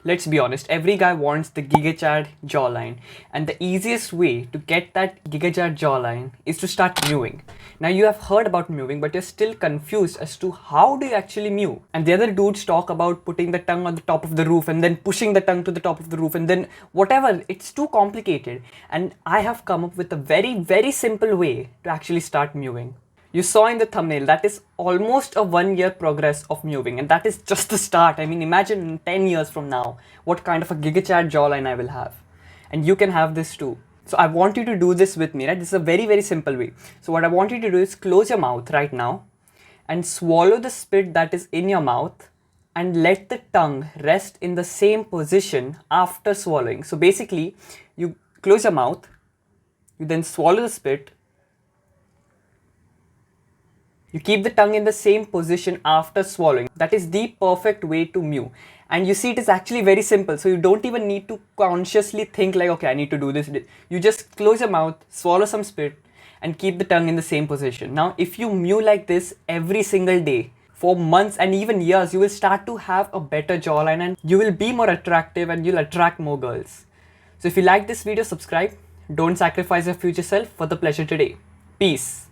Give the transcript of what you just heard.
Let's be honest, every guy wants the gigachad jawline, and the easiest way to get that gigachad jawline is to start mewing. Now you have heard about mewing, but you're still confused as to how do you actually mew. And the other dudes talk about putting the tongue on the top of the roof and then pushing the tongue to the top of the roof and then whatever. It's too complicated. And I have come up with a very simple way to actually start mewing. You saw in the thumbnail that is almost a 1 year progress of mewing, and that is just the start. I mean, imagine in 10 years from now what kind of a gigachad jawline I will have, and you can have this too. So I want you to do this with me, right? This is a very simple way. So what I want you to do is close your mouth right now and swallow the spit that is in your mouth and let the tongue rest in the same position after swallowing. So basically, you close your mouth, you then swallow the spit. You keep the tongue in the same position after swallowing. That is the perfect way to mew. And you see, it is actually very simple. So you don't even need to consciously think like, okay, I need to do this. You just close your mouth, swallow some spit, and keep the tongue in the same position. Now, if you mew like this every single day for months and even years, you will start to have a better jawline and you will be more attractive and you'll attract more girls. So if you like this video, subscribe. Don't sacrifice your future self for the pleasure today. Peace.